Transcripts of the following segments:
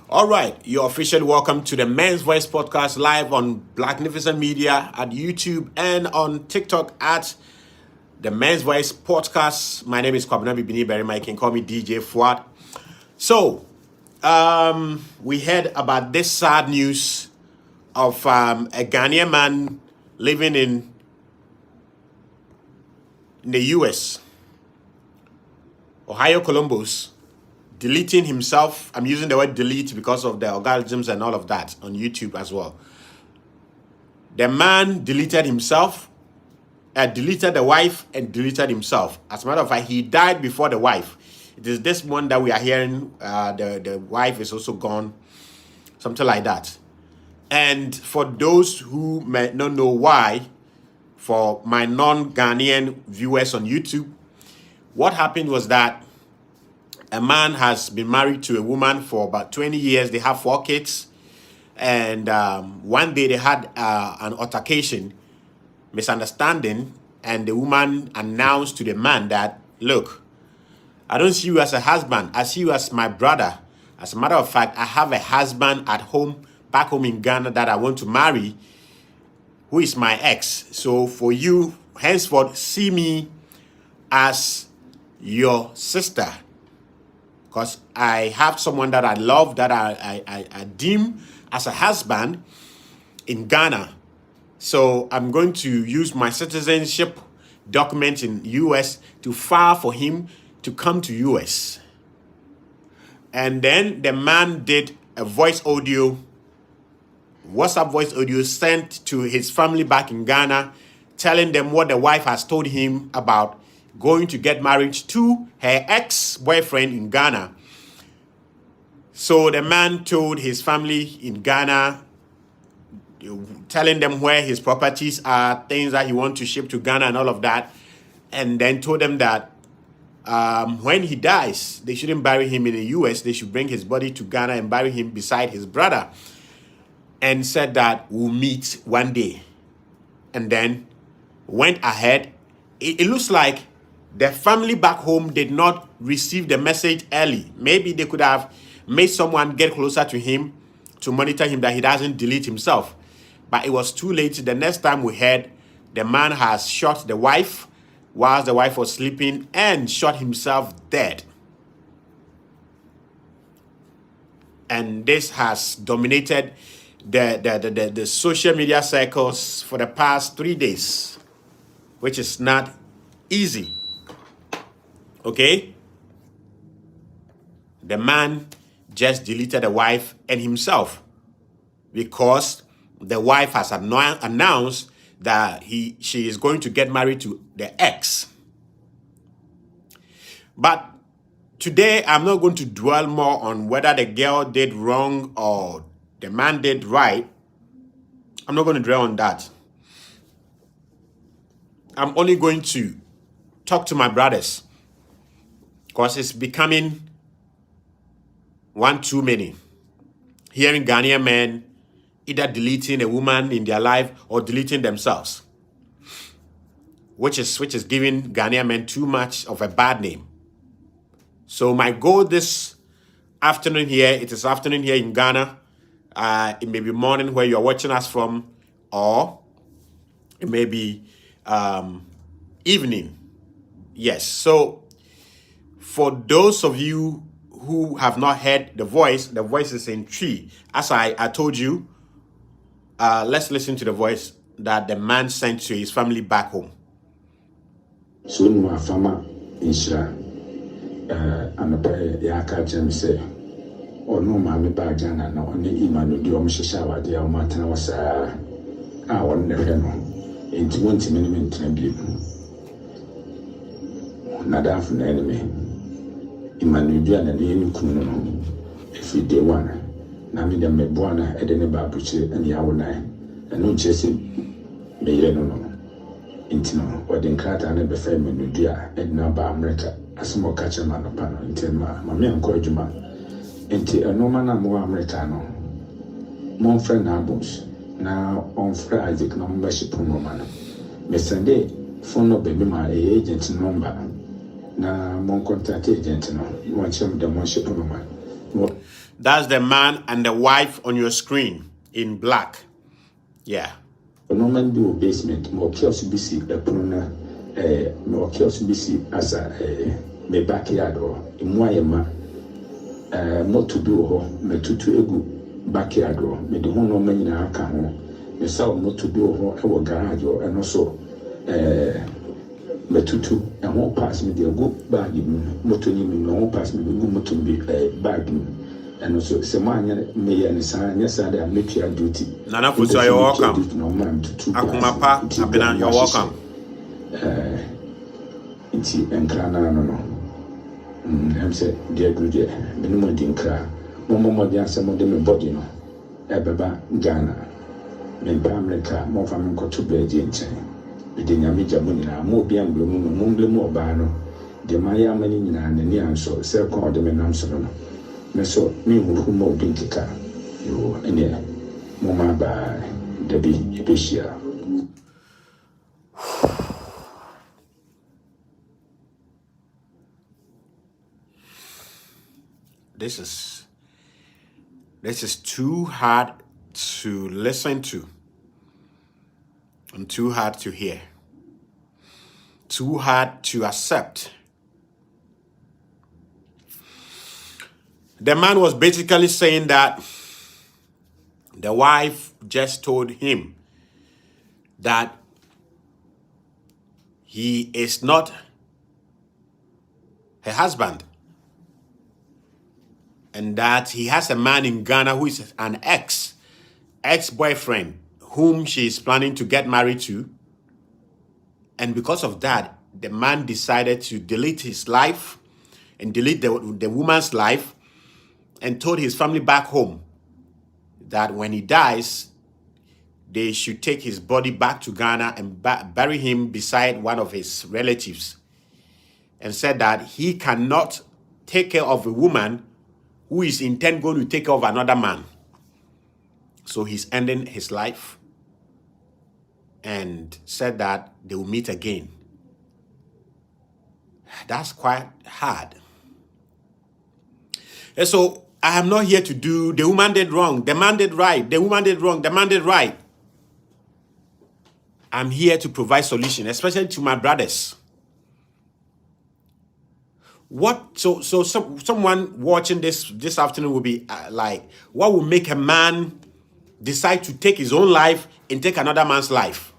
All right, you're officially welcome to the Men's Voice Podcast live on Blacknificent Media at YouTube and on TikTok at the Men's Voice Podcast. My name is Kwabena Bibini Berry. You can call me DJ Fuad. So, we heard about this sad news of a Ghanaian man living in the US, Ohio, Columbus, deleting himself. I'm using the word delete because of the algorithms and all of that on YouTube as well. The man deleted himself, deleted the wife, and deleted himself. As a matter of fact, he died before the wife. It is this one that we are hearing. The wife is also gone, something like that. And for those who may not know why, for my non-Ghanaian viewers on YouTube, what happened was that a man has been married to a woman for about 20 years. They have 4 kids. And one day they had an altercation, misunderstanding, and the woman announced to the man that, look, I don't see you as a husband. I see you as my brother. As a matter of fact, I have a husband at home, back home in Ghana, that I want to marry, who is my ex. So for you, henceforth, see me as your sister. Because I have someone that I love, that I deem as a husband in Ghana. So I'm going to use my citizenship document in US to file for him to come to US. And then the man did a WhatsApp voice audio sent to his family back in Ghana, telling them what the wife has told him about going to get married to her ex-boyfriend in Ghana. So the man told his family in Ghana, telling them where his properties are, things that he wants to ship to Ghana and all of that, and then told them that when he dies, they shouldn't bury him in the US. They should bring his body to Ghana and bury him beside his brother, and said that we'll meet one day. And then went ahead. It looks like the family back home did not receive the message early. Maybe they could have made someone get closer to him to monitor him that he doesn't delete himself. But it was too late. The next time we heard, the man has shot the wife whilst the wife was sleeping and shot himself dead. And this has dominated the social media circles for the past 3 days, which is not easy. Okay? The man just deleted the wife and himself because the wife has announced that she is going to get married to the ex. But today, I'm not going to dwell more on whether the girl did wrong or the man did right. I'm not going to dwell on that. I'm only going to talk to my brothers because it's becoming one too many. Hearing Ghanaian men either deleting a woman in their life or deleting themselves, which is giving Ghanaian men too much of a bad name. So my goal this afternoon here, it is afternoon here in Ghana. It may be morning where you're watching us from, or it may be evening. Yes. So for those of you who have not heard the voice is in 3. As I told you, let's listen to the voice that the man sent to his family back home. So my farmer in Shira, and a pair Yaka Jam say, or no mammy Bajana, no only Imanu Diom Shishawa, the Almatana was I want never know into 20 minutes and be Nadam from the enemy. Imanu Diana, the Kuno, if you did one. Namida me buana edene babuche and yawona and no jesse me no intino or the crata and be fair menudia edna ba America as more catcher man upon intima, mammy and Kojuma into a no man more Americano. Mon friend Abus now on Friday Isaac no membership woman. Miss Sunday phone no baby my agent number na mon contact agent no one chum the membership woman. That's the man and the wife on your screen in black. Yeah. No man do basement, more chaos BC, a pruna, more chaos BC as a me backyard or in Wayama, more to do or me to egu backyard or me the one no man in our car, me saw not to do or our garage or and also me tutu and won't pass me the good bag, motor me won't pass me the good motor be bag. And also, Semania may and sign, yes, I make your duty. Nana Futu, you're welcome. No man to two Akumapa, Abena, you're welcome. It's and Crana, no. I'm said, dear good, minimum dinkra. Momo, the answer of them body, no. Ebeba, Ghana. Maybe America, more from Uncle to bed in chain. Within a major money, more beyond bloom, Mumble more bano. The Maya many and the near so, sell called them an answer. So me who more bintika you any mama by Debbie Ebesia. This is too hard to listen to and too hard to hear, too hard to accept. The man was basically saying that the wife just told him that he is not her husband and that he has a man in Ghana who is an ex-boyfriend whom she is planning to get married to. And because of that, the man decided to delete his life and delete the woman's life, and told his family back home that when he dies, they should take his body back to Ghana and bury him beside one of his relatives, and said that he cannot take care of a woman who is intent going to take care of another man. So he's ending his life and said that they will meet again. That's quite hard. And so I am not here to do the woman did wrong, the man did right, the woman did wrong, the man did right. I'm here to provide solution, especially to my brothers. Someone watching this afternoon will be like, what will make a man decide to take his own life and take another man's life?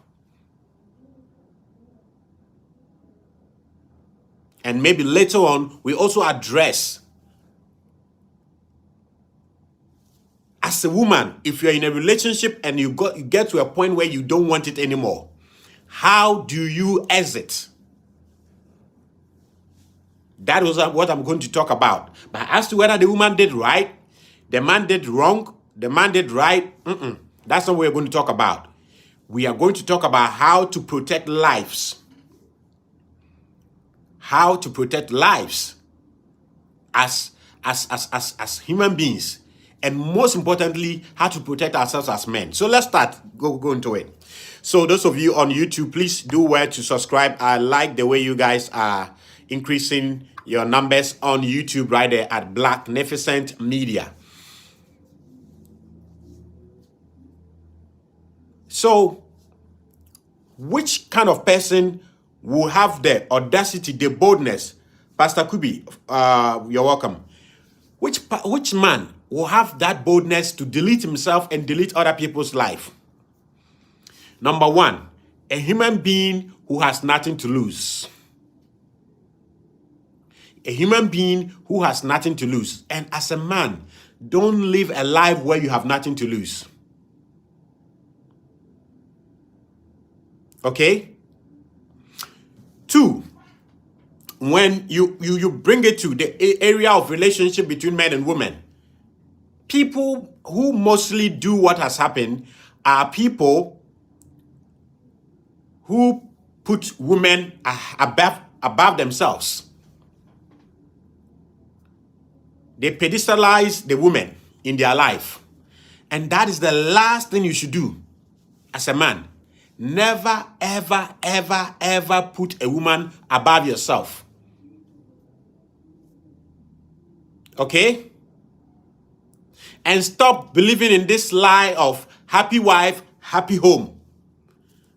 And maybe later on, we also address, as a woman, if you're in a relationship and you get to a point where you don't want it anymore, how do you exit? That was what I'm going to talk about. But as to whether the woman did right, the man did wrong, the man did right, that's not what we're going to talk about. We are going to talk about how to protect lives. How to protect lives as human beings. And most importantly, how to protect ourselves as men. So let's start. Go into it. So those of you on YouTube, please do well to subscribe. I like the way you guys are increasing your numbers on YouTube right there at Blacknificent Media. So, which kind of person will have the audacity, the boldness? Pastor Kubi, you're welcome. Which man will have that boldness to delete himself and delete other people's life? Number one, a human being who has nothing to lose. A human being who has nothing to lose. And as a man, don't live a life where you have nothing to lose. Okay? Two, when you bring it to the area of relationship between men and women, people who mostly do what has happened are people who put women above themselves. They pedestalize the women in their life. And that is the last thing you should do as a man. Never, ever, ever, ever put a woman above yourself. Okay? And stop believing in this lie of happy wife, happy home.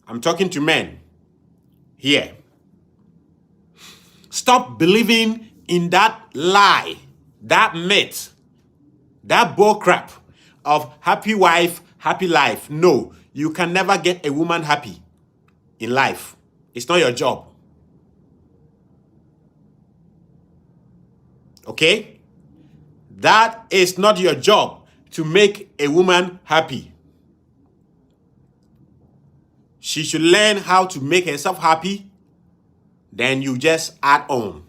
I'm talking to men here. Stop believing in that lie, that myth, that bull crap of happy wife, happy life. No, you can never get a woman happy in life. It's not your job. Okay? That is not your job to make a woman happy. She should learn how to make herself happy. Then you just add on.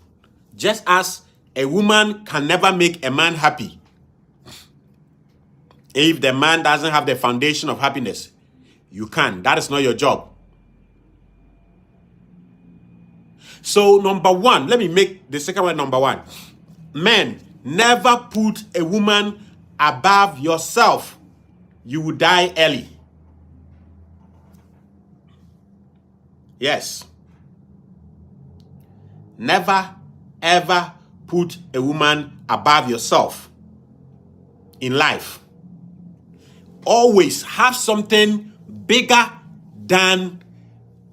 Just as a woman can never make a man happy if the man doesn't have the foundation of happiness, you can. That is not your job. So number one, let me make the second one number one. Men, never put a woman above yourself. You will die early. Yes. Never, ever put a woman above yourself in life. Always have something bigger than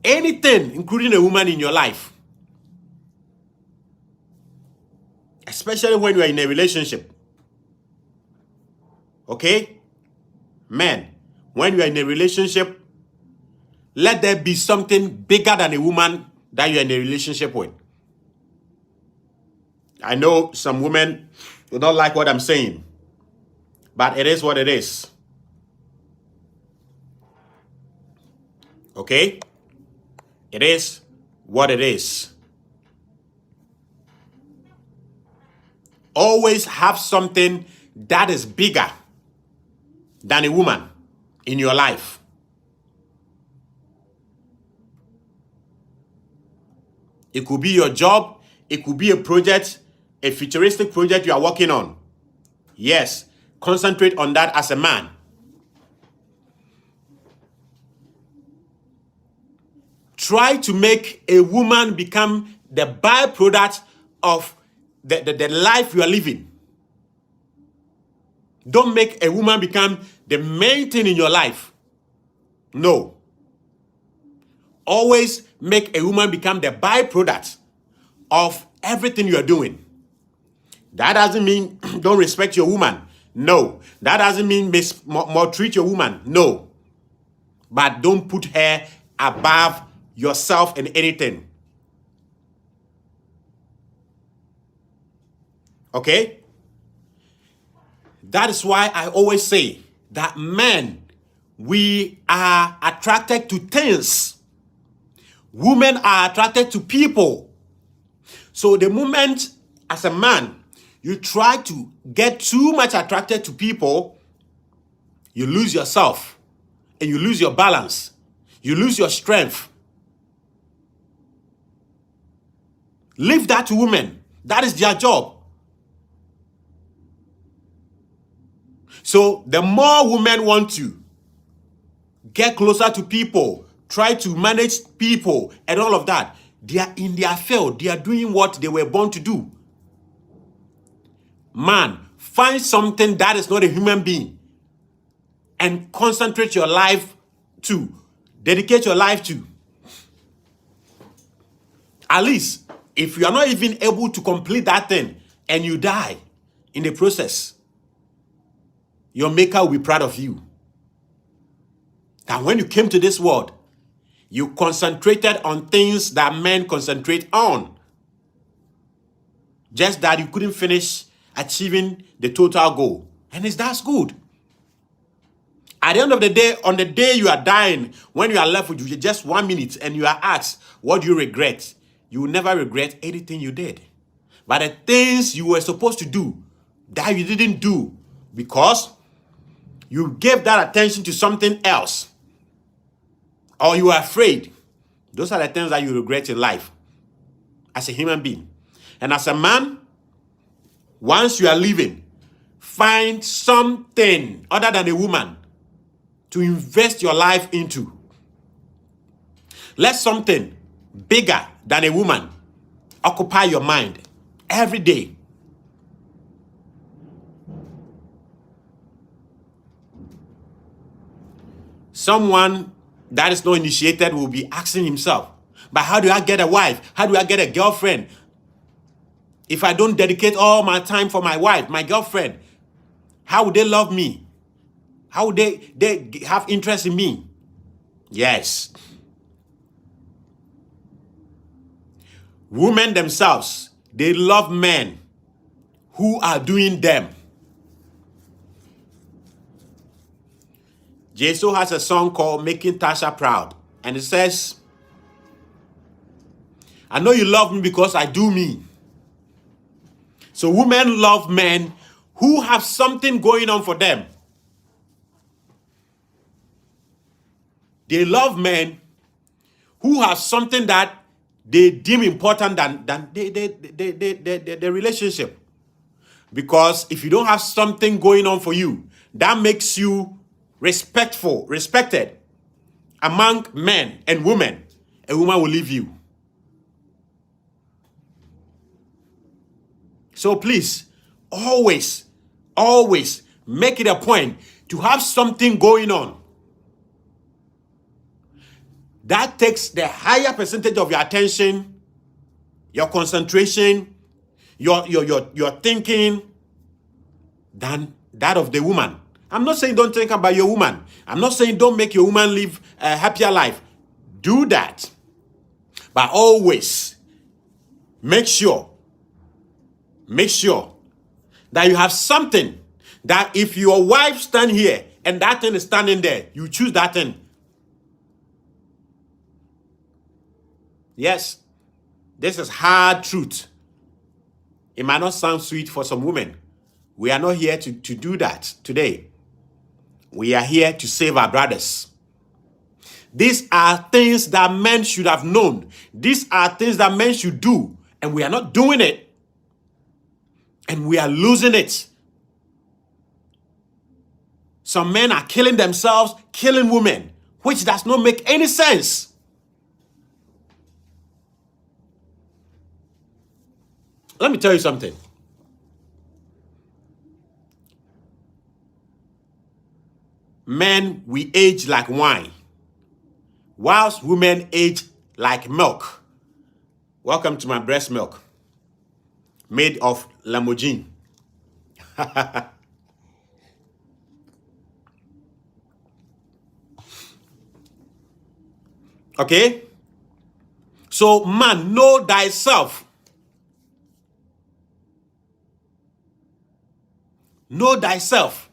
anything, including a woman in your life. Especially when you are in a relationship. Okay? Men, when you are in a relationship, let there be something bigger than a woman that you are in a relationship with. I know some women do not like what I'm saying, but it is what it is. Okay? It is what it is. Always have something that is bigger than a woman in your life. It could be your job. It could be a project, a futuristic project you are working on. Yes, concentrate on that as a man. Try to make a woman become the byproduct of the life you are living. Don't make a woman become the main thing in your life. No. Always make a woman become the byproduct of everything you are doing. That doesn't mean don't respect your woman. No. That doesn't mean maltreat your woman. No. But don't put her above yourself in anything. Okay? That is why I always say that men, we are attracted to things. Women are attracted to people. So the moment as a man, you try to get too much attracted to people, you lose yourself and you lose your balance. You lose your strength. Leave that to women. That is their job. So the more women want to get closer to people, try to manage people and all of that, they are in their field. They are doing what they were born to do. Man, find something that is not a human being and concentrate your life to, dedicate your life to. At least, if you are not even able to complete that thing and you die in the process, your maker will be proud of you. That when you came to this world, you concentrated on things that men concentrate on. Just that you couldn't finish achieving the total goal. And that's good. At the end of the day, on the day you are dying, when you are left with just 1 minute and you are asked, what do you regret? You will never regret anything you did. But the things you were supposed to do that you didn't do because you gave that attention to something else, or you are afraid, those are the things that you regret in life as a human being. And as a man, once you are living, find something other than a woman to invest your life into. Let something bigger than a woman occupy your mind every day. Someone that is not initiated will be asking himself, but how do I get a wife? How do I get a girlfriend? If I don't dedicate all my time for my wife, my girlfriend, how would they love me? How would they have interest in me? Yes. Women themselves, they love men who are doing them. Jesus has a song called Making Tasha Proud. And it says, I know you love me because I do me. So women love men who have something going on for them. They love men who have something that they deem important than the relationship. Because if you don't have something going on for you, that makes you respected among men and women, a woman will leave you. So please, always make it a point to have something going on. That takes the higher percentage of your attention, your concentration, your thinking than that of the woman. I'm not saying don't think about your woman. I'm not saying don't make your woman live a happier life. Do that. But always make sure that you have something that if your wife stand here and that thing is standing there, you choose that thing. Yes, this is hard truth. It might not sound sweet for some women. We are not here to do that today. We are here to save our brothers. These are things that men should have known. These are things that men should do. And we are not doing it. And we are losing it. Some men are killing themselves, killing women, which does not make any sense. Let me tell you something. Men, we age like wine, whilst women age like milk. Welcome to my breast milk, made of Lamborghini. Okay? So, man, know thyself. Know thyself.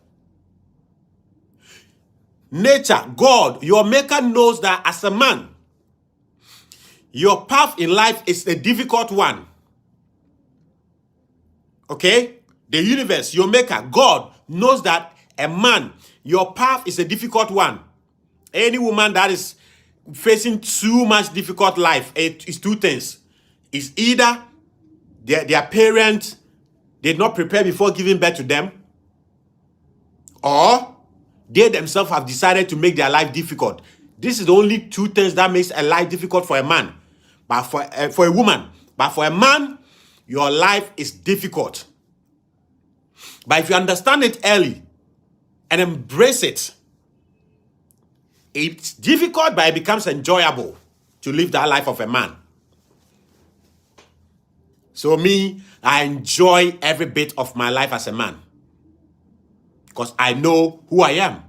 Nature, God, your maker knows that as a man, your path in life is a difficult one. Okay? The universe, your maker, God, knows that a man, your path is a difficult one. Any woman that is facing too much difficult life, it's two things. It's either their parents did not prepare before giving birth to them, or they themselves have decided to make their life difficult. This is the only two things that makes a life difficult for a man, but for a woman. But for a man, your life is difficult. But if you understand it early and embrace it, it's difficult, but it becomes enjoyable to live that life of a man. So me, I enjoy every bit of my life as a man. Because I know who I am.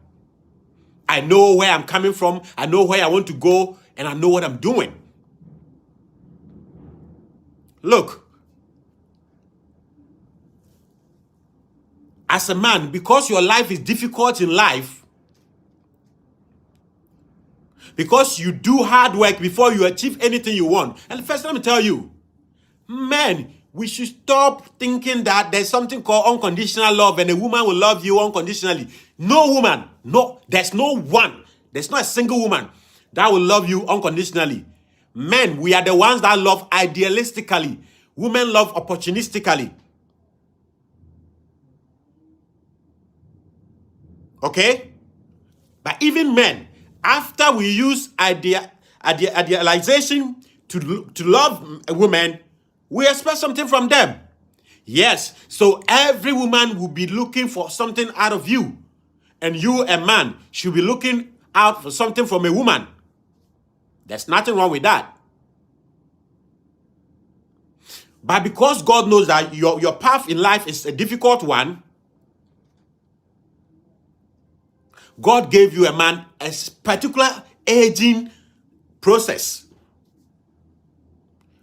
I know where I'm coming from. I know where I want to go. And I know what I'm doing. Look. As a man, because your life is difficult in life, because you do hard work before you achieve anything you want. And first, let me tell you, men, we should stop thinking that there's something called unconditional love and a woman will love you unconditionally. No woman, no, there's no one, there's not a single woman that will love you unconditionally. Men, we are the ones that love idealistically. Women love opportunistically. Okay? But even men, after we use idealization to love a woman, we expect something from them. Yes, so every woman will be looking for something out of you. And you, a man, should be looking out for something from a woman. There's nothing wrong with that. But because God knows that your path in life is a difficult one, God gave you a man a particular aging process.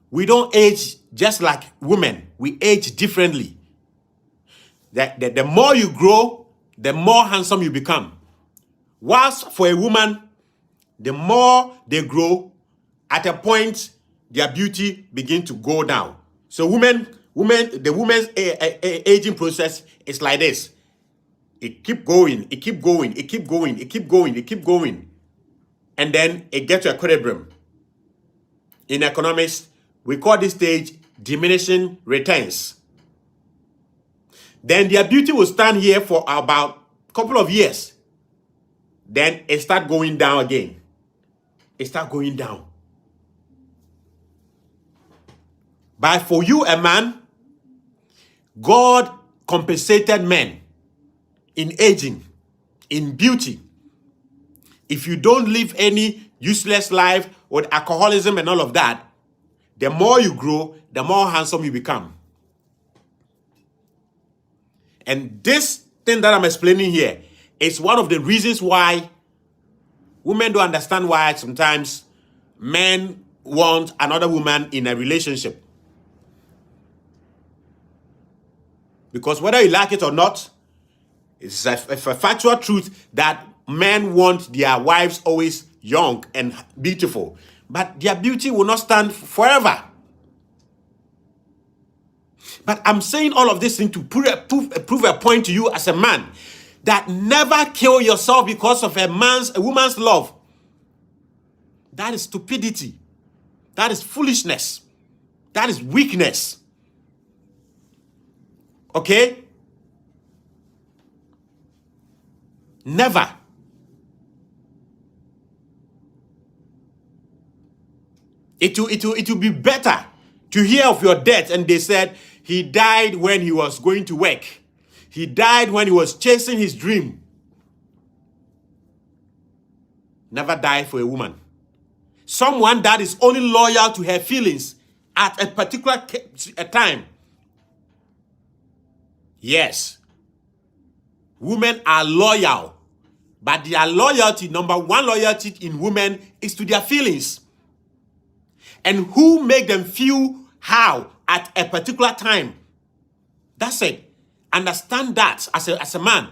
We don't age just like women. We age differently. The more you grow, the more handsome you become. Whilst for a woman, the more they grow, at a point, their beauty begins to go down. So the woman's aging process is like this. It keep going, it keep going, it keep going, it keep going, it keep going. And then it gets to equilibrium. In economics, we call this stage diminishing returns. Then their beauty will stand here for about a couple of years. Then it start going down again. It start going down. But for you, a man, God compensated men in aging, in beauty. If you don't live any useless life with alcoholism and all of that, the more you grow, the more handsome you become. And this thing that I'm explaining here is one of the reasons why women don't understand why sometimes men want another woman in a relationship. Because whether you like it or not, it's a factual truth that men want their wives always young and beautiful. But their beauty will not stand forever. But I'm saying all of this thing to prove a point to you as a man, that never kill yourself because of a woman's love. That is stupidity. That is foolishness. That is weakness. Okay? Never. It will be better to hear of your death and they said he died when he was going to work. He died when he was chasing his dream. Never die for a woman. Someone that is only loyal to her feelings at a particular time. Yes. Women are loyal. But their loyalty, number one loyalty in women is to their feelings. And who make them feel how at a particular time. That's it. Understand that as a man.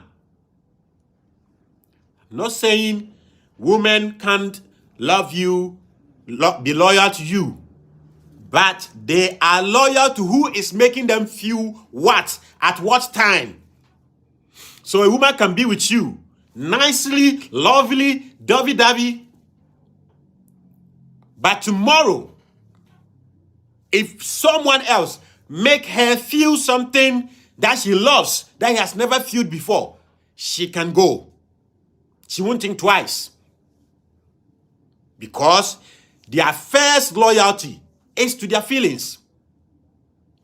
I'm not saying women can't love you, be loyal to you. But they are loyal to who is making them feel what, at what time. So a woman can be with you nicely, lovely, dovey-dovey. But tomorrow, if someone else make her feel something that she loves, that he has never felt before, she can go. She won't think twice. Because their first loyalty is to their feelings.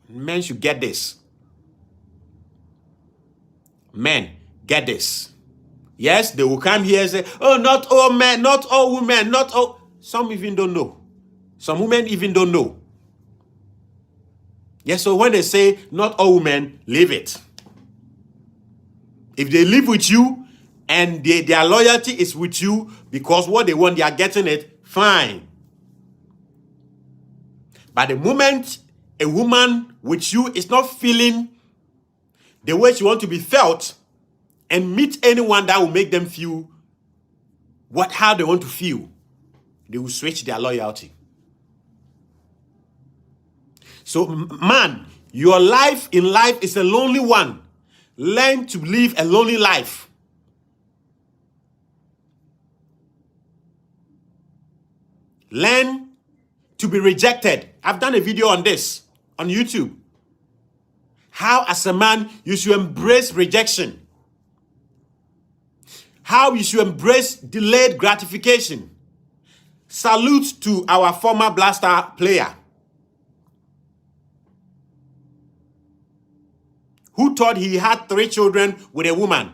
Men should get this. Men, get this. Yes, they will come here and say, oh, not all men, not all women, not all. Some even don't know. Some women even don't know. Yes, so when they say not all women, leave it. If they live with you and their loyalty is with you because what they want, they are getting it, fine. But the moment a woman with you is not feeling the way she wants to be felt and meet anyone that will make them feel how they want to feel, they will switch their loyalty. So, man, your life in life is a lonely one. Learn to live a lonely life. Learn to be rejected. I've done a video on this on YouTube. How, as a man, you should embrace rejection. How you should embrace delayed gratification. Salute to our former Blaster player, who thought he had 3 children with a woman.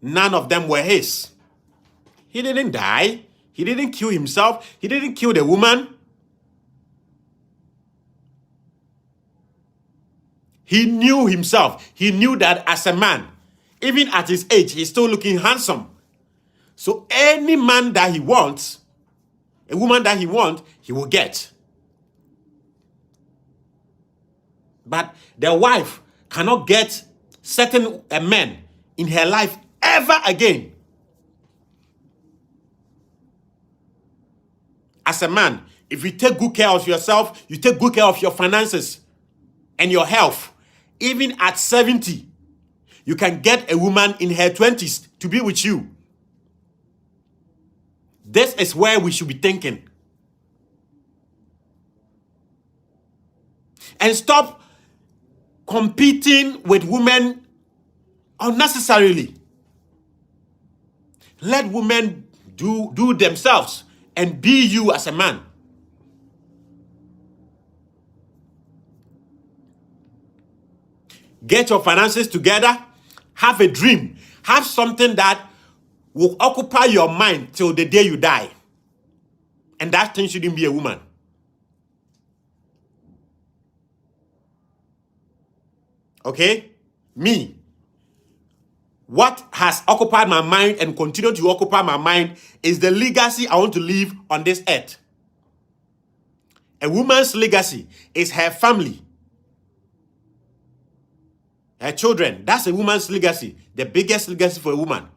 None of them were his. He didn't die. He didn't kill himself. He didn't kill the woman. He knew himself. He knew that as a man, even at his age, he's still looking handsome. So any man that he wants, a woman that he wants, he will get. But the wife cannot get certain men in her life ever again. As a man, if you take good care of yourself, you take good care of your finances and your health, even at 70, you can get a woman in her 20s to be with you. This is where we should be thinking. And stop competing with women unnecessarily. Let women do themselves and be you as a man. Get your finances together. Have a dream. Have something that will occupy your mind till the day you die. And that thing shouldn't be a woman. Okay? Me. What has occupied my mind and continue to occupy my mind is the legacy I want to leave on this earth. A woman's legacy is her family, her children. That's a woman's legacy. The biggest legacy for a woman.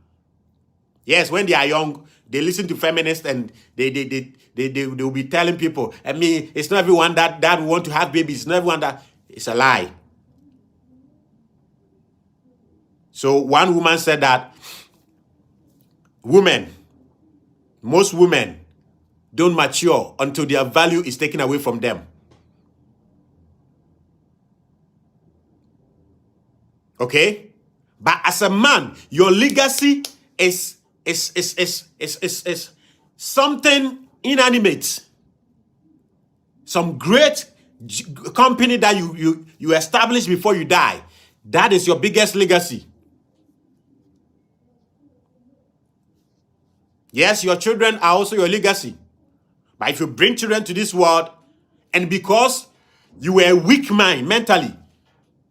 Yes, when they are young, they listen to feminists and they will be telling people, I mean, it's not everyone that want to have babies. It's not everyone that... It's a lie. So one woman said that most women don't mature until their value is taken away from them. Okay? But as a man, your legacy is something inanimate. Some great company that you establish before you die. That is your biggest legacy. Yes, your children are also your legacy. But if you bring children to this world, and because you were a weak man mentally,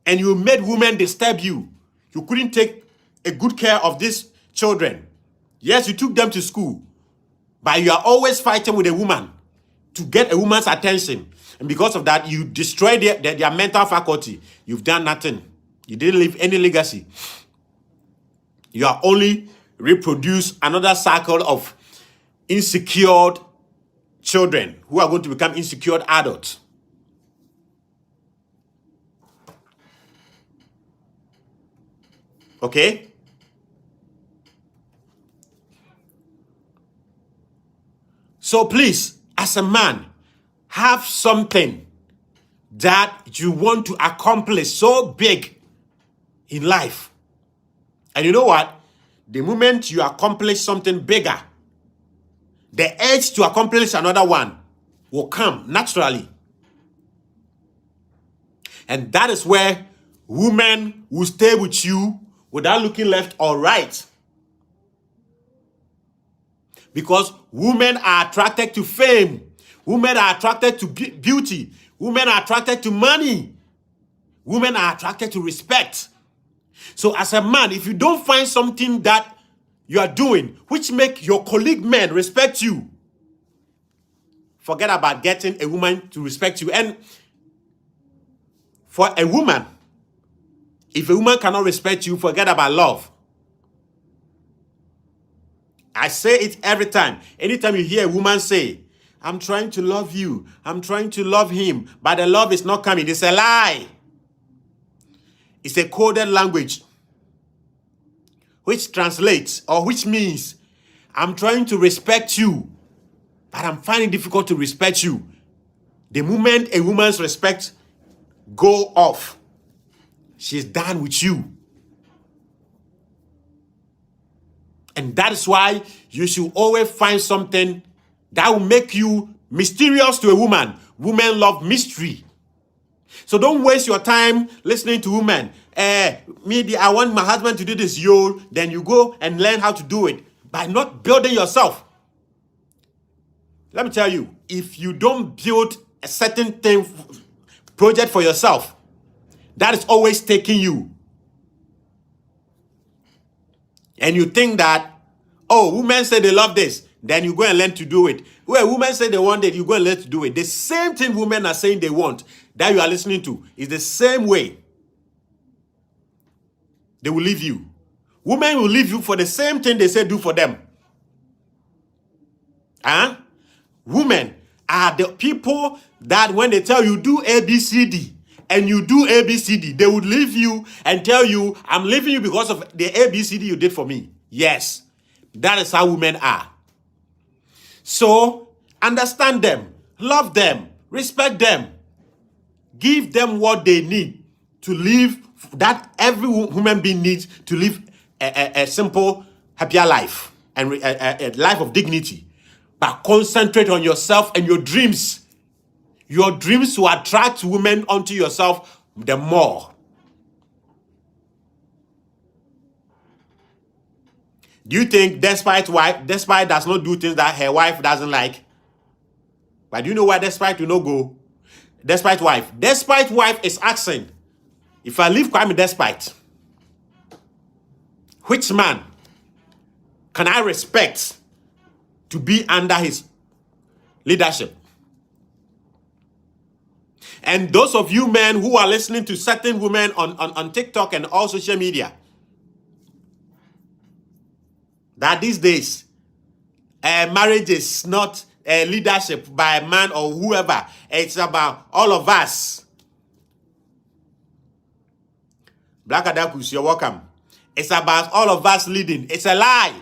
and you made women disturb you, you couldn't take a good care of these children. Yes, you took them to school, but you are always fighting with a woman to get a woman's attention. And because of that, you destroyed their mental faculty. You've done nothing. You didn't leave any legacy. You are only reproduce another cycle of insecure children who are going to become insecure adults. Okay? So please, as a man, have something that you want to accomplish so big in life. And you know what? The moment you accomplish something bigger, the urge to accomplish another one will come naturally. And that is where women will stay with you without looking left or right. Because women are attracted to fame. Women are attracted to beauty. Women are attracted to money. Women are attracted to respect. So as a man, if you don't find something that you are doing which make your colleague men respect you, forget about getting a woman to respect you. And for a woman, if a woman cannot respect you, forget about love. I say it every time. Anytime you hear a woman say, I'm trying to love you, I'm trying to love him, but the love is not coming, it's a lie. It's a coded language which translates or which means I'm trying to respect you, but I'm finding it difficult to respect you. The moment a woman's respect go off, she's done with you. And that is why you should always find something that will make you mysterious to a woman. Women love mystery. So don't waste your time listening to women. I want my husband to do this, then you go and learn how to do it. by not building yourself. Let me tell you, if you don't build a certain project for yourself, that is always taking you. And you think that, oh, women say they love this, then you go and learn to do it. Well, women say they want it, you go and learn to do it. The same thing women are saying they want, that you are listening to, is the same way they will leave you. Women will leave you for the same thing they say do for them. Huh? Women are the people that when they tell you do A, B, C, D, and you do A, B, C, D, they would leave you and tell you, I'm leaving you because of the A, B, C, D you did for me. Yes, that is how women are. So, understand them, love them, respect them, give them what they need to live, that every human being needs to live a simple, happier life and a life of dignity. But concentrate on yourself and your dreams. Your dreams will attract women onto yourself the more. Do you think despite does not do things that her wife doesn't like? But do you know why despite will not go? Despite wife is asking, if I leave Kwame despite, which man can I respect to be under his leadership? And those of you men who are listening to certain women on TikTok and all social media, that these days, marriage is not leadership by a man or whoever. It's about all of us. Black Adakus, you're welcome. It's about all of us leading. It's a lie.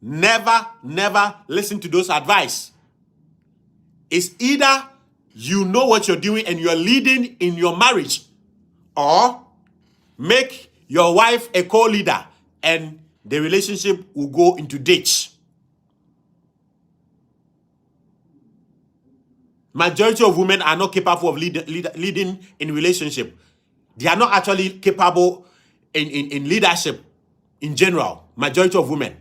Never listen to those advice. It's either you know what you're doing and you're leading in your marriage, or make your wife a co-leader and the relationship will go into ditch. Majority of women are not capable of leading in relationship. They are not actually capable in leadership in general. Majority of women.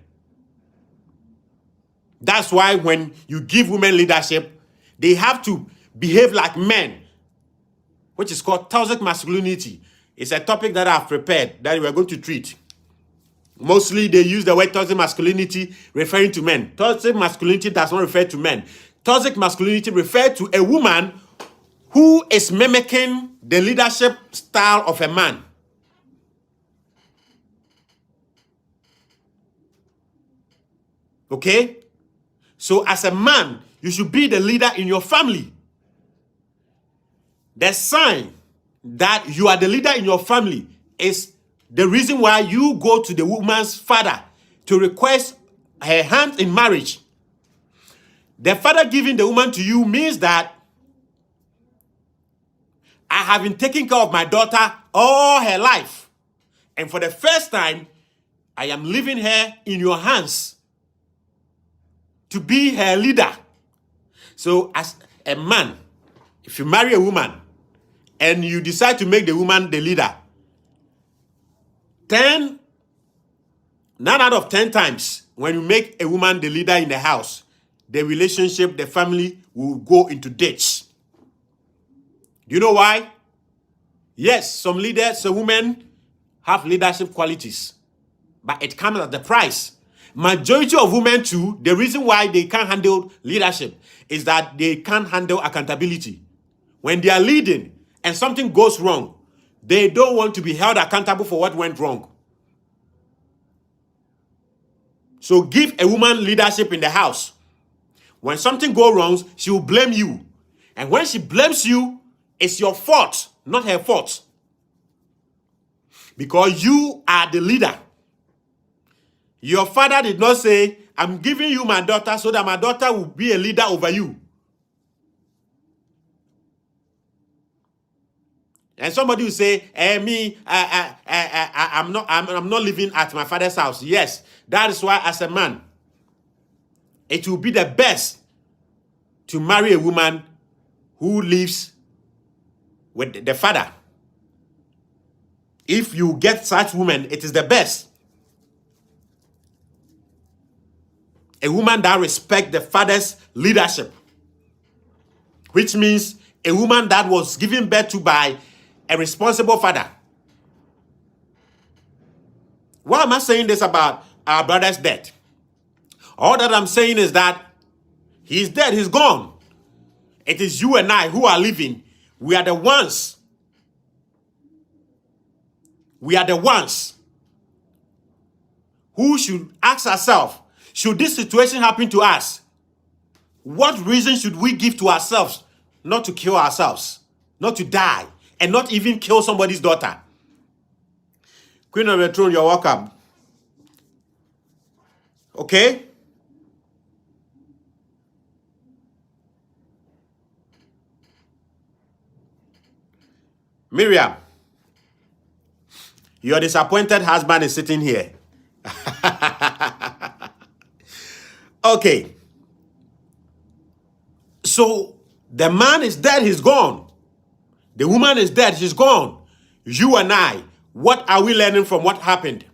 That's why when you give women leadership, they have to behave like men, which is called toxic masculinity. It's a topic that I've prepared that we're going to treat. Mostly they use the word toxic masculinity referring to men. Toxic masculinity does not refer to men. Toxic masculinity refers to a woman who is mimicking the leadership style of a man. Okay? So as a man, you should be the leader in your family. The sign that you are the leader in your family is the reason why you go to the woman's father to request her hand in marriage. The father giving the woman to you means that I have been taking care of my daughter all her life. And for the first time, I am leaving her in your hands to be her leader. So as a man, if you marry a woman and you decide to make the woman the leader, 9 out of 10 times when you make a woman the leader in the house, the relationship, the family will go into ditch. Do you know why? Yes, some leaders, some women have leadership qualities, but it comes at the price. Majority of women too, the reason why they can't handle leadership is that they can't handle accountability. When they are leading and something goes wrong, they don't want to be held accountable for what went wrong. So give a woman leadership in the house. When something goes wrong, she will blame you. And when she blames you, it's your fault, not her fault. Because you are the leader. Your father did not say, I'm giving you my daughter so that my daughter will be a leader over you. And somebody will say, I'm not living at my father's house. Yes, that is why as a man, it will be the best to marry a woman who lives with the father. If you get such woman, it is the best. A woman that respects the father's leadership, which means a woman that was given birth to by a responsible father. Why am I saying this about our brother's death? All that I'm saying is that he's dead, he's gone. It is you and I who are living. We are the ones. We are the ones who should ask ourselves, should this situation happen to us, what reason should we give to ourselves not to kill ourselves, not to die, and not even kill somebody's daughter? Queen of the Throne, you're welcome. Okay? Miriam, your disappointed husband is sitting here. Okay. So the man is dead, he's gone. The woman is dead, she's gone. You and I, what are we learning from what happened?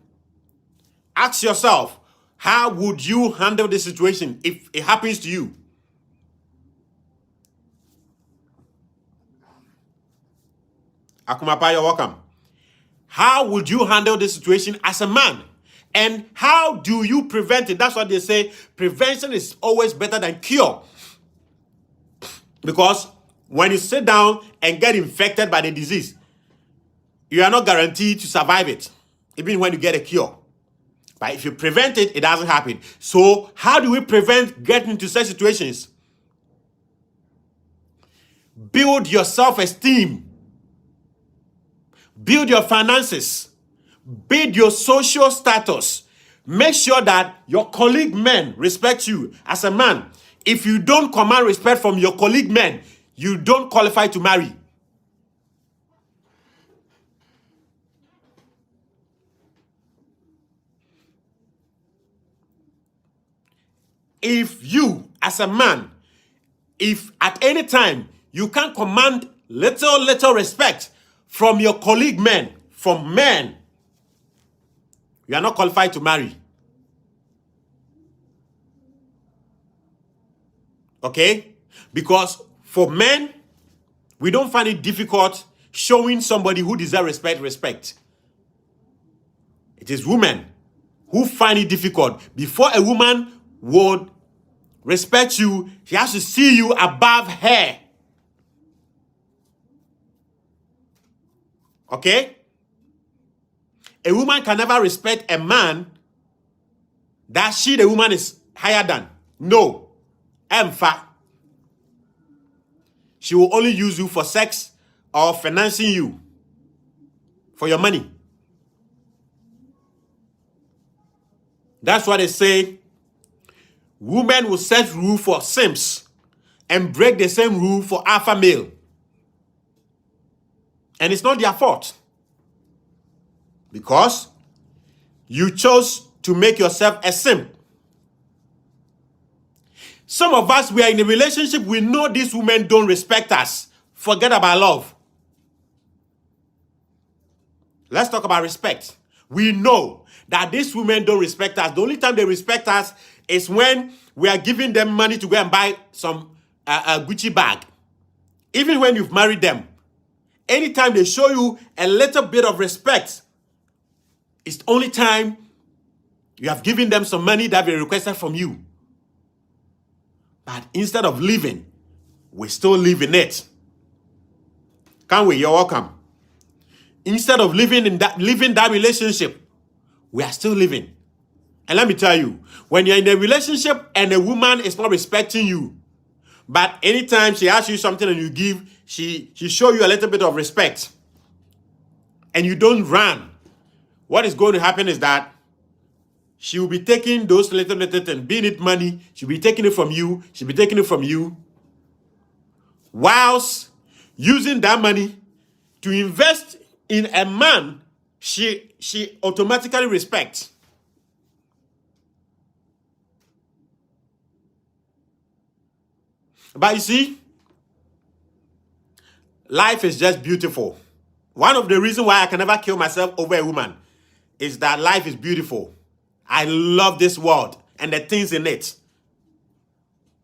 Ask yourself, how would you handle this situation if it happens to you? Akumapa, you're welcome. How would you handle this situation as a man? And how do you prevent it? That's what they say. Prevention is always better than cure. Because when you sit down and get infected by the disease, you are not guaranteed to survive it, even when you get a cure. But if you prevent it, it doesn't happen. So how do we prevent getting into such situations? Build your self-esteem. Build your finances. Build your social status. Make sure that your colleague men respect you as a man. If you don't command respect from your colleague men, you don't qualify to marry. If you, as a man, if at any time you can't command little respect from your colleague men, from men, you are not qualified to marry. Okay? Because for men, we don't find it difficult showing somebody who deserves respect. It is women who find it difficult. Before a woman would respect you, she has to see you above her. Okay? A woman can never respect a man that the woman is higher than. No. Emfa. She will only use you for sex or financing you for your money. That's why they say women will set rule for simps and break the same rule for alpha male. And it's not their fault. Because you chose to make yourself a simp. Some of us, we are in a relationship, we know these women don't respect us. Forget about love. Let's talk about respect. We know that these women don't respect us. The only time they respect us is when we are giving them money to go and buy some Gucci bag. Even when you've married them, anytime they show you a little bit of respect, it's the only time you have given them some money that they requested from you. But instead of living, we still live in it. Can't we? You're welcome. Instead of living that relationship, we are still living. And let me tell you, when you're in a relationship and a woman is not respecting you, but anytime she asks you something and you give, she show you a little bit of respect, and you don't run, what is going to happen is that she will be taking those little things, being it money, she'll be taking it from you, she'll be taking it from you, whilst using that money to invest in a man she automatically respects. But you see, life is just beautiful. One of the reasons why I can never kill myself over a woman is that life is beautiful. I love this world. and the things in it.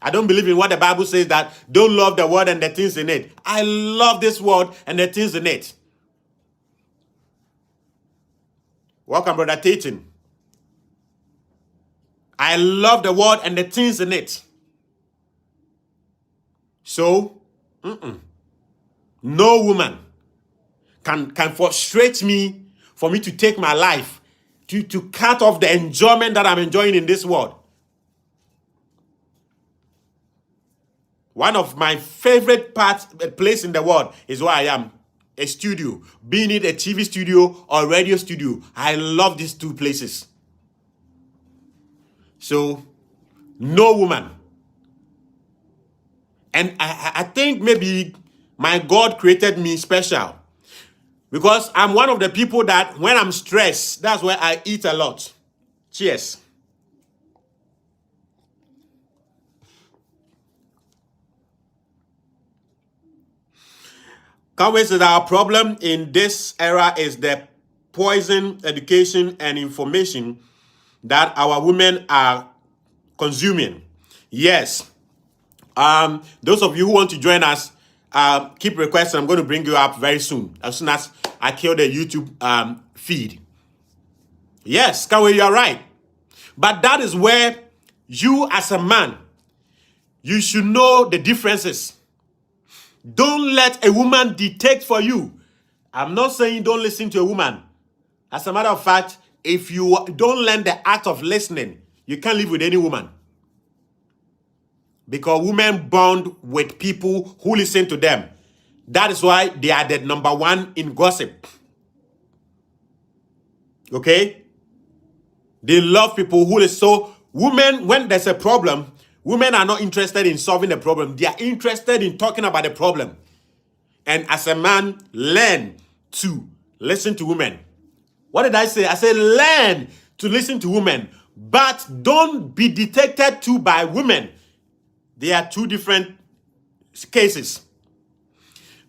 I don't believe in what the Bible says that don't love the world and the things in it. I love this world and the things in it. Welcome, Brother Tatum. I love the world and the things in it. So, no woman can frustrate me for me to take my life, to cut off the enjoyment that I'm enjoying in this world. One of my favorite place in the world is where I am, a studio. Being it a TV studio or radio studio, I love these two places. So, no woman. And I think maybe my God created me special. Because I'm one of the people that when I'm stressed, that's where I eat a lot. Cheers. Conway says our problem in this era is the poison education and information that our women are consuming. Yes. Those of you who want to join us, keep requesting. I'm going to bring you up very soon as I kill the YouTube feed. Yes, Conway, you're right. But that is where you as a man, you should know the differences. Don't let a woman dictate for you. I'm not saying don't listen to a woman. As a matter of fact, if you don't learn the act of listening, you can't live with any woman. Because women bond with people who listen to them. That is why they are the number one in gossip. Okay? They love people who listen. So women, when there's a problem, women are not interested in solving the problem. They are interested in talking about the problem. And as a man, learn to listen to women. What did I say? I said learn to listen to women. But don't be dictated to by women. They are two different cases.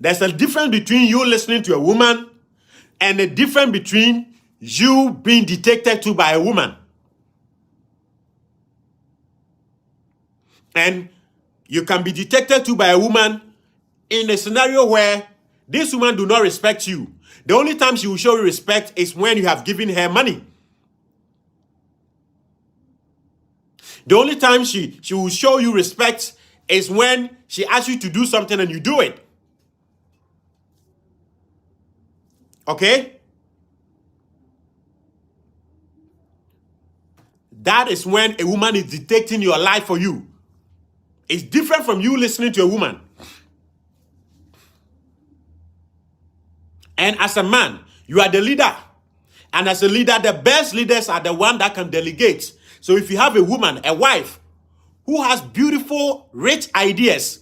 There's a difference between you listening to a woman and a difference between you being dictated to by a woman. And you can be dictated to by a woman in a scenario where this woman do not respect you. The only time she will show you respect is when you have given her money. The only time she will show you respect is when she asks you to do something and you do it. Okay? That is when a woman is dictating your life for you. It's different from you listening to a woman. And as a man, you are the leader. And as a leader, the best leaders are the one that can delegate. So if you have a woman, a wife, who has beautiful, rich ideas,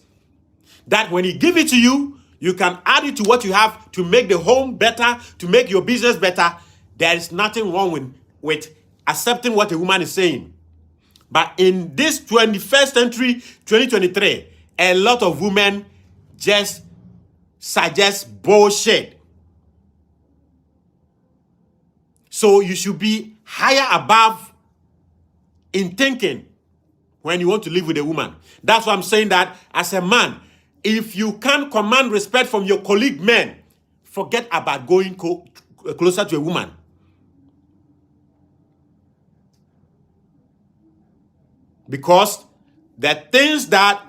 that when he give it to you, you can add it to what you have to make the home better, to make your business better, there is nothing wrong with accepting what a woman is saying. But in this 21st century, 2023, a lot of women just suggest bullshit. So you should be higher above in thinking when you want to live with a woman. That's why I'm saying that as a man, if you can't command respect from your colleague men, forget about going closer to a woman. Because the things that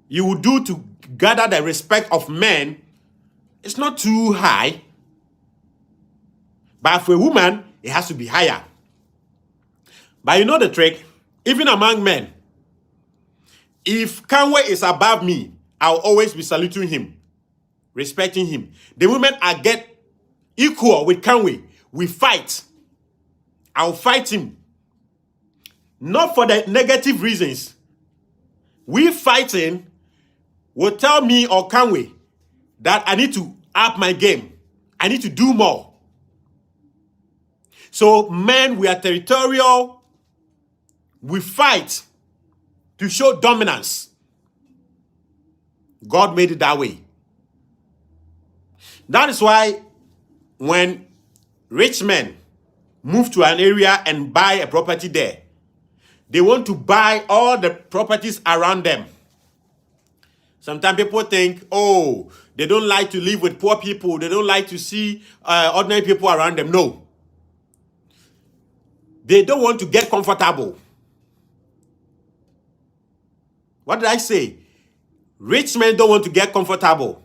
you will do to gather the respect of men is not too high. But for a woman, it has to be higher. But you know the trick, even among men, if Conway is above me, I'll always be saluting him, respecting him. The women I get equal with Conway, we fight. I'll fight him. Not for the negative reasons. We fighting will tell me or Conway that I need to up my game. I need to do more. So men, we are territorial. We fight to show dominance. God made it that way. That is why when rich men move to an area and buy a property there, They want to buy all the properties around them. Sometimes people think, oh, they don't like to live with poor people. They don't like to see ordinary people around them. No. They don't want to get comfortable. What did I say? Rich men don't want to get comfortable.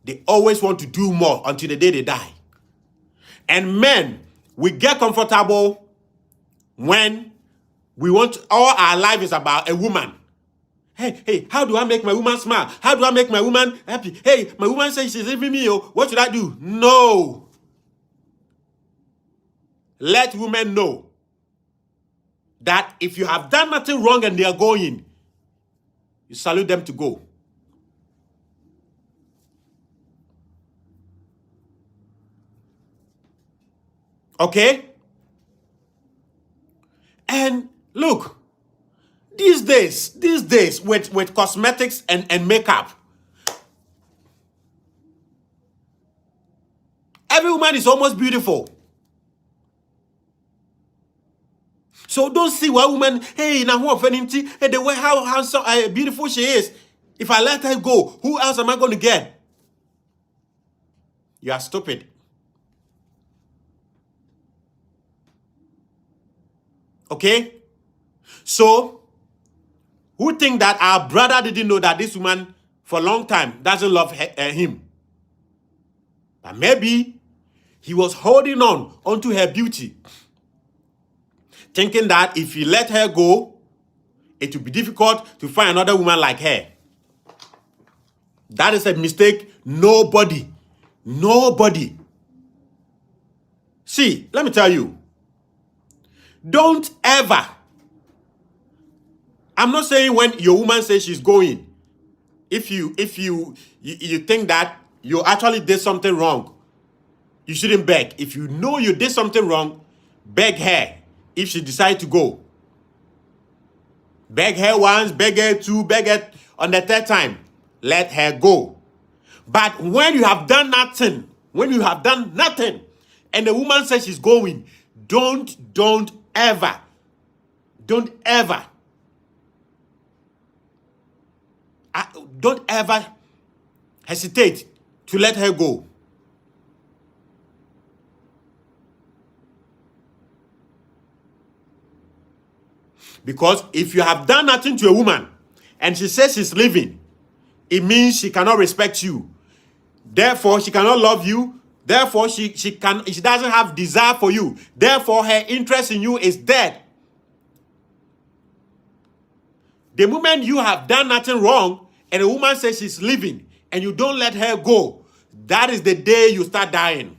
They always want to do more until the day they die. And men, we get comfortable when we want, all our life is about a woman. Hey, how do I make my woman smile? How do I make my woman happy? Hey, my woman says she's leaving me. What should I do? No. Let women know that if you have done nothing wrong and they are going, you salute them to go. Okay? And look, these days with cosmetics and makeup, every woman is almost beautiful. So don't see one woman, hey, now who offending, hey, the way how handsome, beautiful she is. If I let her go, who else am I going to get? You are stupid. Okay? So, who think that our brother didn't know that this woman for a long time doesn't love him? But maybe he was holding on onto her beauty, thinking that if he let her go, it would be difficult to find another woman like her. That is a mistake. Nobody. See, let me tell you. Don't ever. I'm not saying when your woman says she's going, if you think that you actually did something wrong, you shouldn't beg. If you know you did something wrong, beg her. If she decides to go, beg her once, beg her two, beg her on the third time, let her go. But when you have done nothing, and the woman says she's going, don't ever hesitate to let her go. Because if you have done nothing to a woman and she says she's leaving, it means she cannot respect you. Therefore, she cannot love you. Therefore, she doesn't have desire for you. Therefore, her interest in you is dead. The moment you have done nothing wrong and a woman says she's leaving and you don't let her go, that is the day you start dying.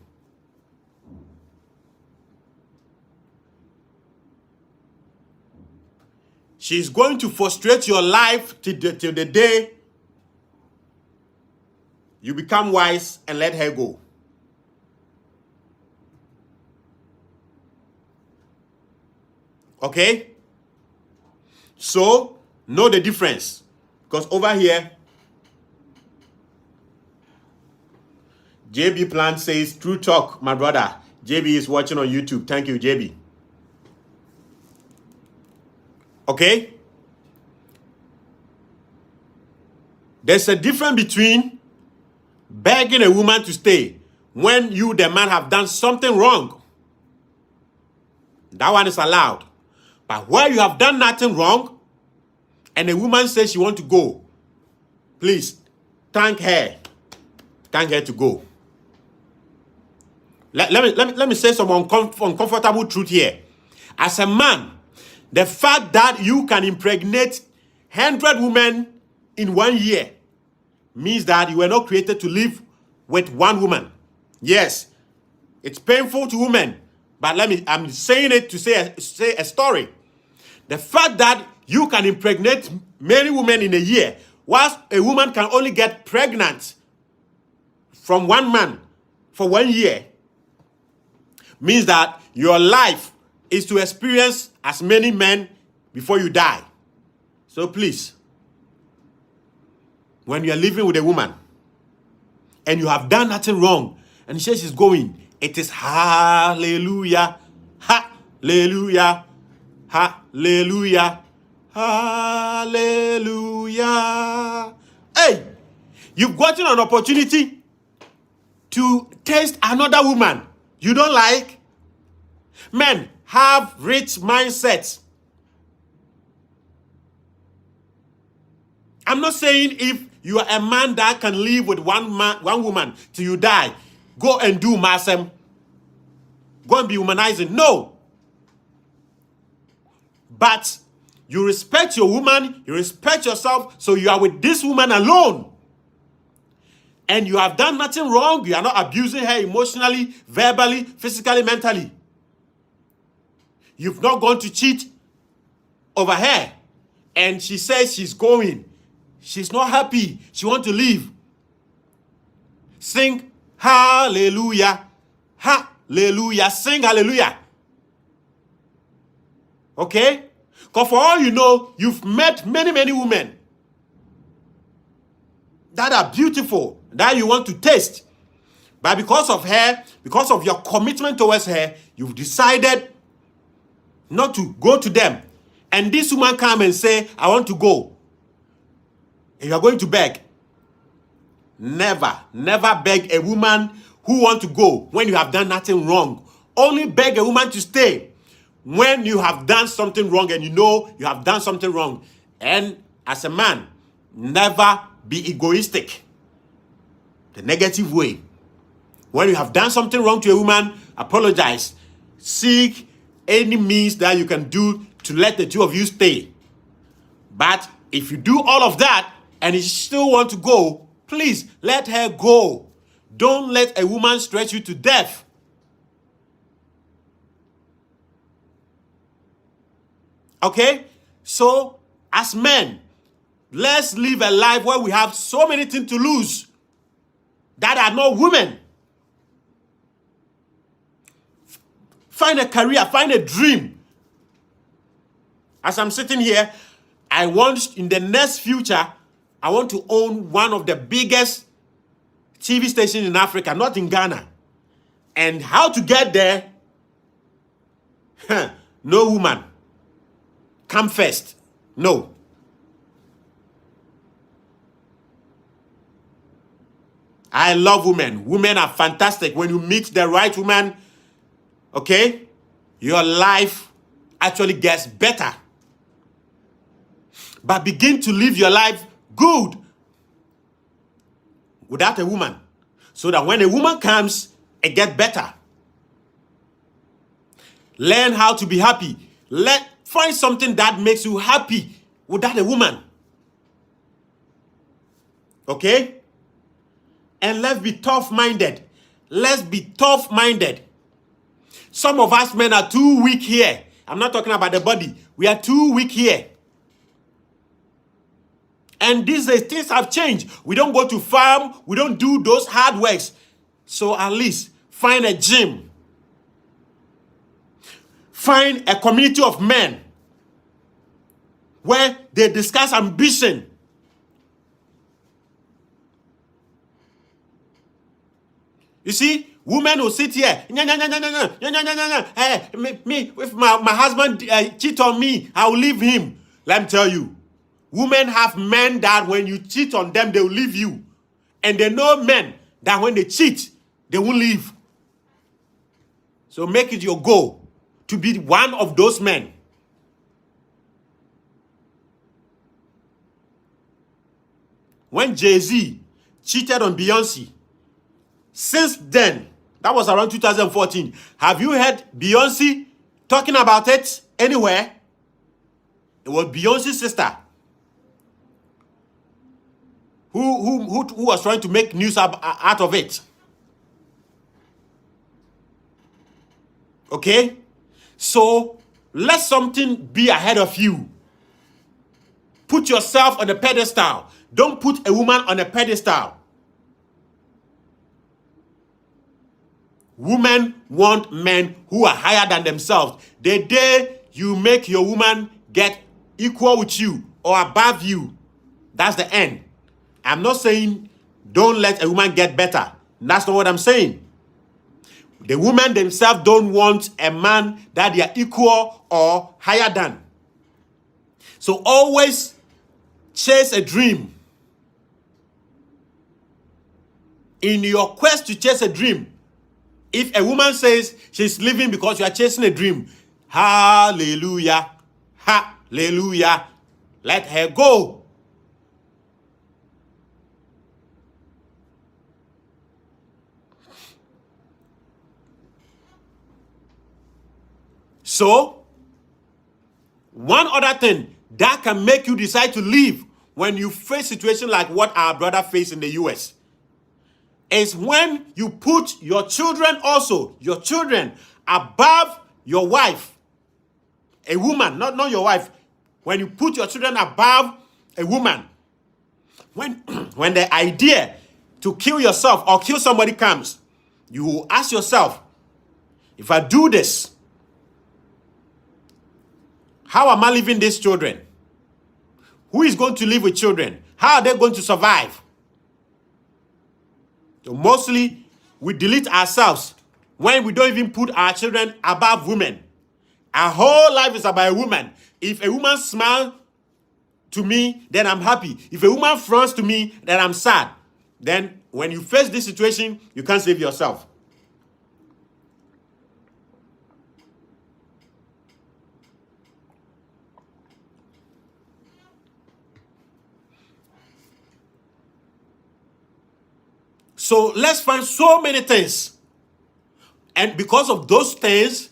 She's going to frustrate your life till the day you become wise and let her go. Okay? So, know the difference. Because over here, JB Plant says, true talk, my brother. JB is watching on YouTube. Thank you, JB. Okay? There's a difference between begging a woman to stay when you, the man, have done something wrong. That one is allowed. But where you have done nothing wrong and a woman says she wants to go, please thank her. Thank her to go. Let me say some uncomfortable truth here. As a man, the fact that you can impregnate 100 women in 1 year means that you were not created to live with one woman. Yes, it's painful to women, but I'm saying it to say a story. The fact that you can impregnate many women in a year, whilst a woman can only get pregnant from one man for 1 year, means that your life is to experience as many men before you die. So please, when you are living with a woman and you have done nothing wrong and she says she's going, it is hallelujah, hallelujah, Hallelujah. Hallelujah. Hey, you've gotten an opportunity to taste another woman you don't like. Men have rich mindsets. I'm not saying if you are a man that can live with one woman till you die, go and do masem. Go and be humanizing. No. But you respect your woman, you respect yourself, so you are with this woman alone. And you have done nothing wrong. You are not abusing her emotionally, verbally, physically, mentally. You've not gone to cheat over her. And she says she's going. She's not happy. She wants to leave. Sing hallelujah. Hallelujah. Sing hallelujah. Okay? Because for all you know, you've met many, many women that are beautiful, that you want to taste. But because of her, because of your commitment towards her, you've decided not to go to them. And this woman come and say, I want to go. And you are going to beg. Never, never beg a woman who want to go when you have done nothing wrong. Only beg a woman to stay when you have done something wrong and you know you have done something wrong. And as a man, never be egoistic. The negative way. When you have done something wrong to a woman, apologize. Seek any means that you can do to let the two of you stay. But if you do all of that and you still want to go, please let her go. Don't let a woman stretch you to death. Okay? So, as men, let's live a life where we have so many things to lose that are not women. Find a career, find a dream. As I'm sitting here, I want, in the next future, I want to own one of the biggest TV stations in Africa, not in Ghana. And how to get there? No woman. Come first. No. I love women. Women are fantastic. When you meet the right woman, okay, your life actually gets better. But begin to live your life good without a woman, so that when a woman comes, it gets better. Learn how to be happy. Find something that makes you happy without a woman. Okay? And let's be tough-minded. Let's be tough-minded. Some of us men are too weak here. I'm not talking about the body. We are too weak here. And these days, things have changed. We don't go to farm. We don't do those hard works. So at least find a gym. Find a community of men where they discuss ambition. You see, women will sit here. Hey, me, if my husband cheat on me, I will leave him. Let me tell you. Women have men that when you cheat on them, they will leave you. And they know men that when they cheat, they won't leave. So make it your goal to be one of those men. When Jay-Z cheated on Beyonce, since then, that was around 2014, have you heard Beyonce talking about it anywhere? It was Beyonce's sister who was trying to make news out of it. Okay? So, let something be ahead of you. Put yourself on a pedestal. Don't put a woman on a pedestal. Women want men who are higher than themselves. The day you make your woman get equal with you or above you, that's the end. I'm not saying don't let a woman get better. That's not what I'm saying. The women themselves don't want a man that they are equal or higher than. So always chase a dream. In your quest to chase a dream, if a woman says she's living because you are chasing a dream, hallelujah, hallelujah, let her go. So, one other thing that can make you decide to leave when you face situation like what our brother faced in the US is when you put your children above your wife. A woman, not your wife. When you put your children above a woman, when the idea to kill yourself or kill somebody comes, you will ask yourself, if I do this, how am I leaving these children? Who is going to live with children? How are they going to survive? So mostly, we delete ourselves when we don't even put our children above women. Our whole life is about a woman. If a woman smiles to me, then I'm happy. If a woman frowns to me, then I'm sad. Then when you face this situation, you can't save yourself. So let's find so many things. And because of those things,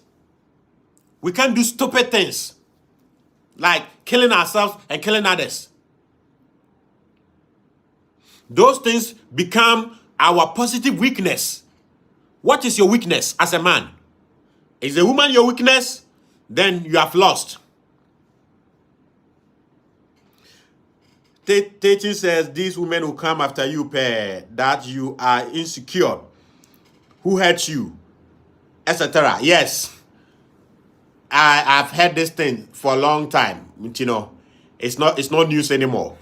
we can do stupid things. Like killing ourselves and killing others. Those things become our positive weakness. What is your weakness as a man? Is a woman your weakness? Then you have lost. Teaching says these women will come after you, that you are insecure. Who hurt you? Etc. Yes. I've heard this thing for a long time. You know, it's not news anymore.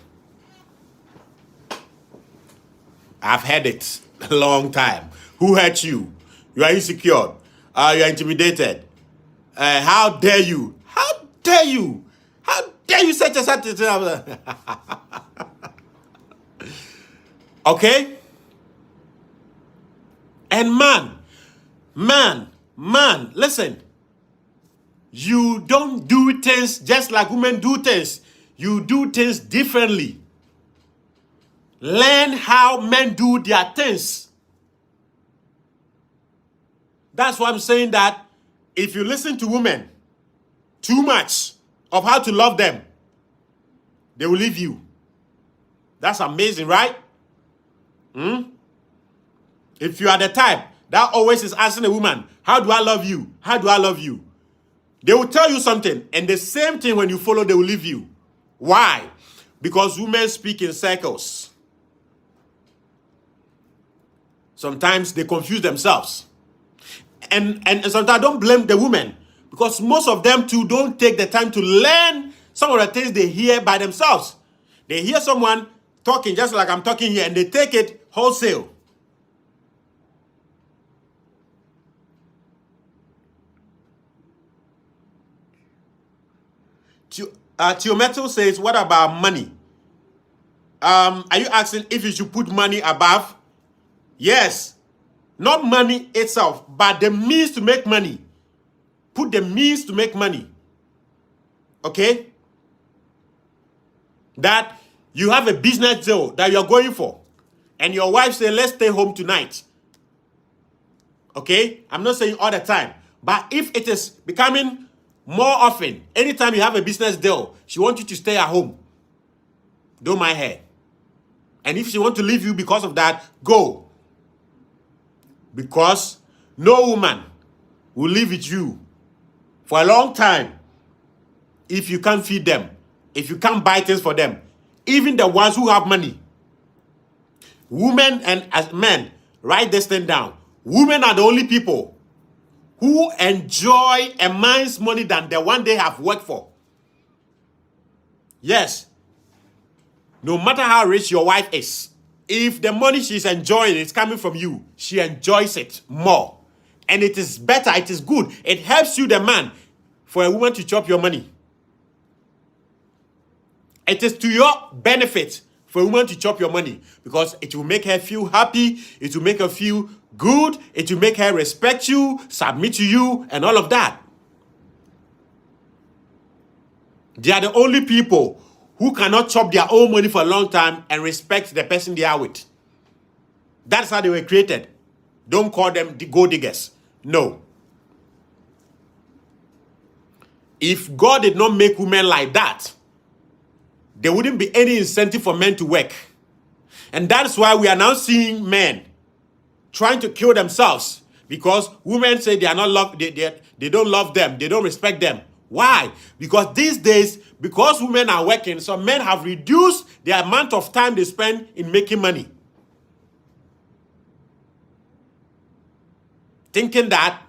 I've heard it a long time. Who hurt you? You are insecure. You are intimidated. How dare you? How dare you? How dare you say such a thing? Okay? And man, listen. You don't do things just like women do things. You do things differently. Learn how men do their things. That's why I'm saying that if you listen to women too much of how to love them, they will leave you. That's amazing, right? If you are the type that always is asking a woman, how do I love you? How do I love you? They will tell you something, and the same thing when you follow, they will leave you. Why? Because women speak in circles. Sometimes they confuse themselves. And sometimes I don't blame the women, because most of them too don't take the time to learn some of the things they hear by themselves. They hear someone talking just like I'm talking here, and they take it wholesale. Metal says, what about money? Are you asking if you should put money above? Yes. Not money itself, but the means to make money. Put the means to make money. Okay? That you have a business deal that you're going for, and your wife says, let's stay home tonight. Okay? I'm not saying all the time, but if it is becoming more often, anytime you have a business deal, she wants you to stay at home. Don't mind her. And if she wants to leave you because of that, go. Because no woman will live with you for a long time if you can't feed them, if you can't buy things for them. Even the ones who have money. Women and as men, write this thing down. Women are the only people who enjoy a man's money than the one they have worked for. Yes. No matter how rich your wife is, if the money she's enjoying is coming from you, she enjoys it more. And it is better, it is good. It helps you, the man, for a woman to chop your money. It is to your benefit for a woman to chop your money because it will make her feel happy, it will make her feel good, it will make her respect you, submit to you, and all of that. They are the only people who cannot chop their own money for a long time and respect the person they are with. That's how they were created. Don't call them the gold diggers. No. If God did not make women like that, there wouldn't be any incentive for men to work. And that's why we are now seeing men trying to kill themselves because women say they are not love, they don't love them, they don't respect them. Why? Because these days, because women are working, some men have reduced the amount of time they spend in making money. Thinking that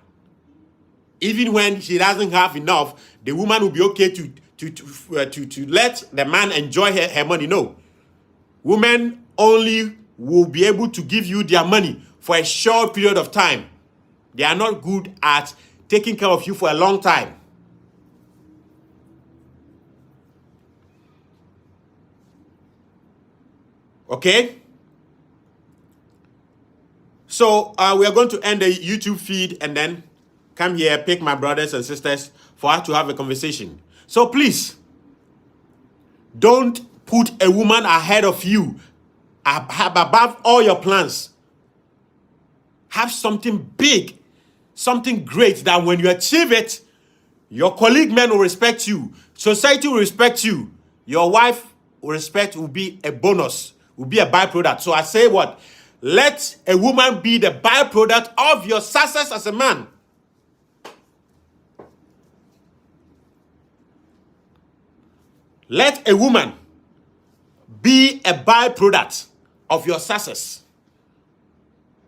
even when she doesn't have enough, the woman will be okay to let the man enjoy her money. No. Women only will be able to give you their money for a short period of time. They are not good at taking care of you for a long time. Okay? So we are going to end the YouTube feed and then come here, pick my brothers and sisters for us to have a conversation. So please, don't put a woman ahead of you, above all your plans. Have something big, something great that when you achieve it, your colleague men will respect you. Society will respect you. Your wife will be a bonus, will be a byproduct. So I say what? Let a woman be the byproduct of your success as a man. Let a woman be a byproduct of your success.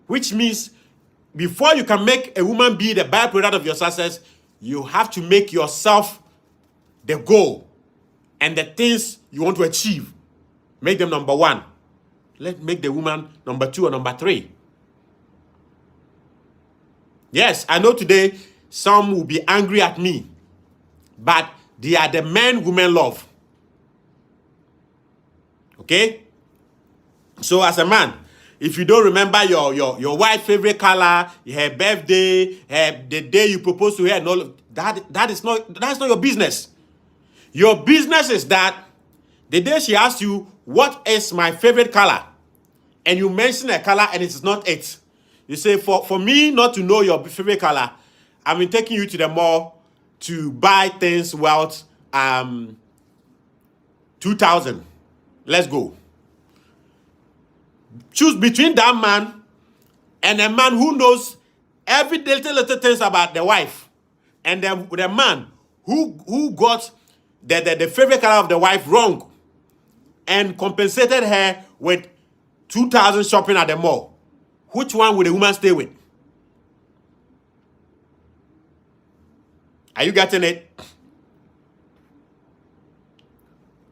Which means before you can make a woman be the byproduct of your success, you have to make yourself the goal and the things you want to achieve. Make them number one. Make the woman number two or number three. Yes, I know today some will be angry at me, but they are the men women love. Okay? So as a man, if you don't remember your wife's favorite color, her birthday, the day you propose to her, and all that's not your business. Your business is that the day she asks you, what is my favorite color? And you mention a color and it's not it. You say, for me not to know your favorite color, I've been taking you to the mall to buy things worth 2,000. Let's go. Choose between that man and a man who knows every little things about the wife, and then the man who got the favorite color of the wife wrong and compensated her with 2,000 shopping at the mall. Which one would the woman stay with? Are you getting it?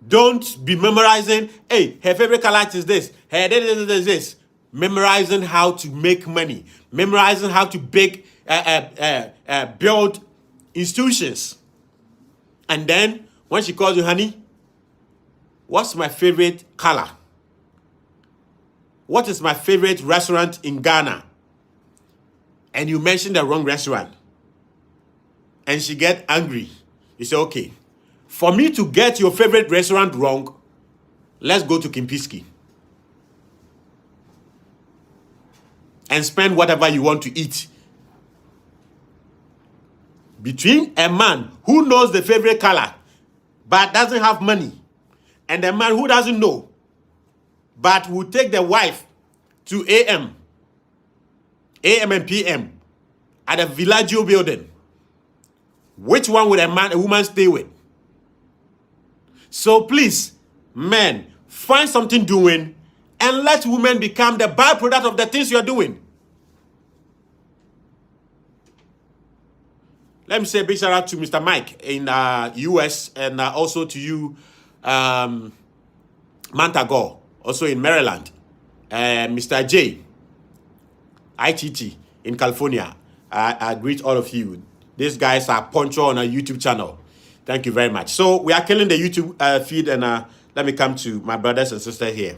Don't be memorizing, hey, her favorite color is this, her this. Memorizing how to make money. Memorizing how to build institutions. And then, when she calls you, honey, what's my favorite color? What is my favorite restaurant in Ghana? And you mention the wrong restaurant. And she get angry. You say, okay, for me to get your favorite restaurant wrong, let's go to Kimpiski and spend whatever you want to eat. Between a man who knows the favorite color but doesn't have money, and a man who doesn't know but will take the wife to AM and PM at a Villaggio building, which one would a woman stay with? So please, men, find something doing and let women become the byproduct of the things you're doing. Let me say a big shout out to Mr. Mike in US and also to you, Mantago, also in Maryland, Mr. J, ITT in California, I greet all of you. These guys are Poncho on our YouTube channel. Thank you very much. So we are killing the YouTube feed, and let me come to my brothers and sisters here.